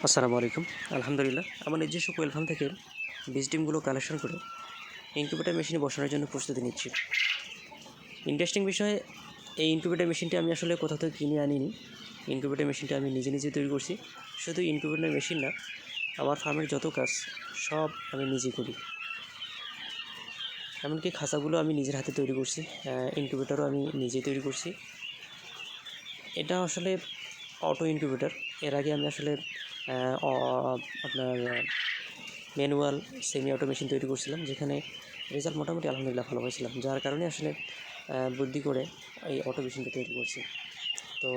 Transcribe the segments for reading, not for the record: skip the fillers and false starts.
আসসালামু আলাইকুম। আলহামদুলিল্লাহ আমার নিজস্ব কোয়েল ফার্ম থেকে বীজ ডিমগুলো কালেকশন করে ইনকিউবেটর মেশিনে বসানোর জন্য প্রস্তুতি নিচ্ছি। ইন্টারেস্টিং বিষয়, এই ইনকিউবেটর মেশিনটি আমি আসলে কোথাও থেকে কিনে আনিনি। ইনকিউবেটর মেশিনটা আমি নিজে নিজে তৈরি করছি। শুধু ইনকিউবেটর মেশিন না, আমার ফার্মের যত কাজ সব আমি নিজে করি। এমনকি খাঁচাগুলো আমি নিজের হাতে তৈরি করছি, ইনকিউবেটরও আমি নিজেই তৈরি করছি। এটা আসলে অটো ইনকিউবেটর। এর আগে আমি আসলে আপনার ম্যানুয়াল সেমি অটো মেশিন তৈরি করছিলাম, যেখানে রেজাল্ট মোটামুটি আলহামদুলিল্লাহ ভালো হয়েছিলাম, যার কারণে আসলে বুদ্ধি করে এই অটো মেশিনটা তৈরি করছি। তো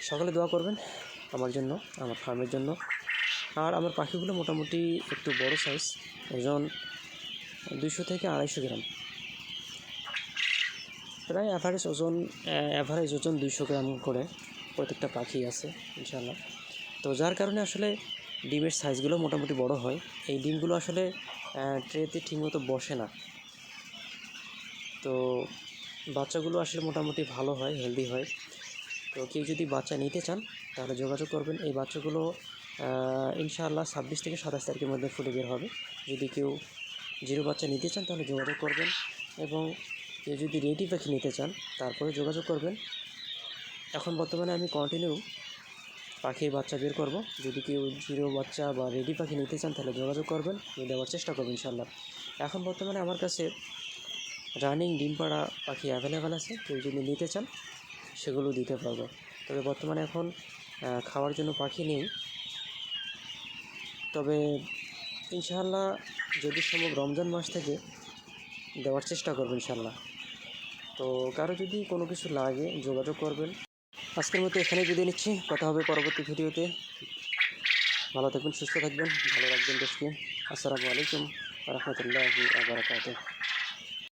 সকালে দোয়া করবেন আমার জন্য, আমার ফার্মের জন্য। আর আমার পাখিগুলো মোটামুটি একটু বড় সাইজ, ওজন 200 থেকে 250 গ্রাম, প্রায় অ্যাভারেজ ওজন 200 গ্রাম করে প্রত্যেকটা পাখি আছে ইনশাআল্লাহ। তো যার কারণে আসলে ডিমের সাইজগুলো মোটামুটি বড় হয়। এই ডিমগুলো আসলে ট্রেতে ঠিকমতো বসে না। তো বাচ্চাগুলো আসলে মোটামুটি ভালো হয়, হেলদি হয়। তো কেউ যদি বাচ্চা নিতে চান তাহলে যোগাযোগ করবেন। এই বাচ্চাগুলো ইনশাআল্লাহ 26 থেকে 27 তারিখের মধ্যে ফুটে বের হবে। যদি কেউ জিরো বাচ্চা নিতে চান তাহলে যোগাযোগ করবেন, এবং কেউ যদি রেডি পাখি নিতে চান তারপরে যোগাযোগ করবেন। এখন বর্তমানে আমি কন্টিনিউ পাখির বাচ্চা বের করব। যদি কেউ জিরো বাচ্চা বা রেডি পাখি নিতে চান তাহলে যোগাযোগ করবেন, আমি দেওয়ার চেষ্টা করবো ইনশাআল্লাহ। এখন বর্তমানে আমার কাছে রানিং ডিম পাড়া পাখি অ্যাভেলেবেল আছে, কেউ যদি নিতে চান সেগুলো দিতে পারবো। তবে বর্তমানে এখন খাওয়ার জন্য পাখি নেই। তবে ইনশাআল্লাহ যদি সম্ভব রমজান মাস থেকে দেওয়ার চেষ্টা করবো ইনশাআল্লাহ। তো কারো যদি কোনো কিছু লাগে যোগাযোগ করবেন। আজকের মতো এখানেই বিদায় নিচ্ছি, কথা হবে পরবর্তী ভিডিওতে। ভালো থাকবেন, সুস্থ থাকবেন, ভালো রাখবেন দেশকে। আসসালামু আলাইকুম ওয়া রাহমাতুল্লাহি ওয়া বারাকাতুহু।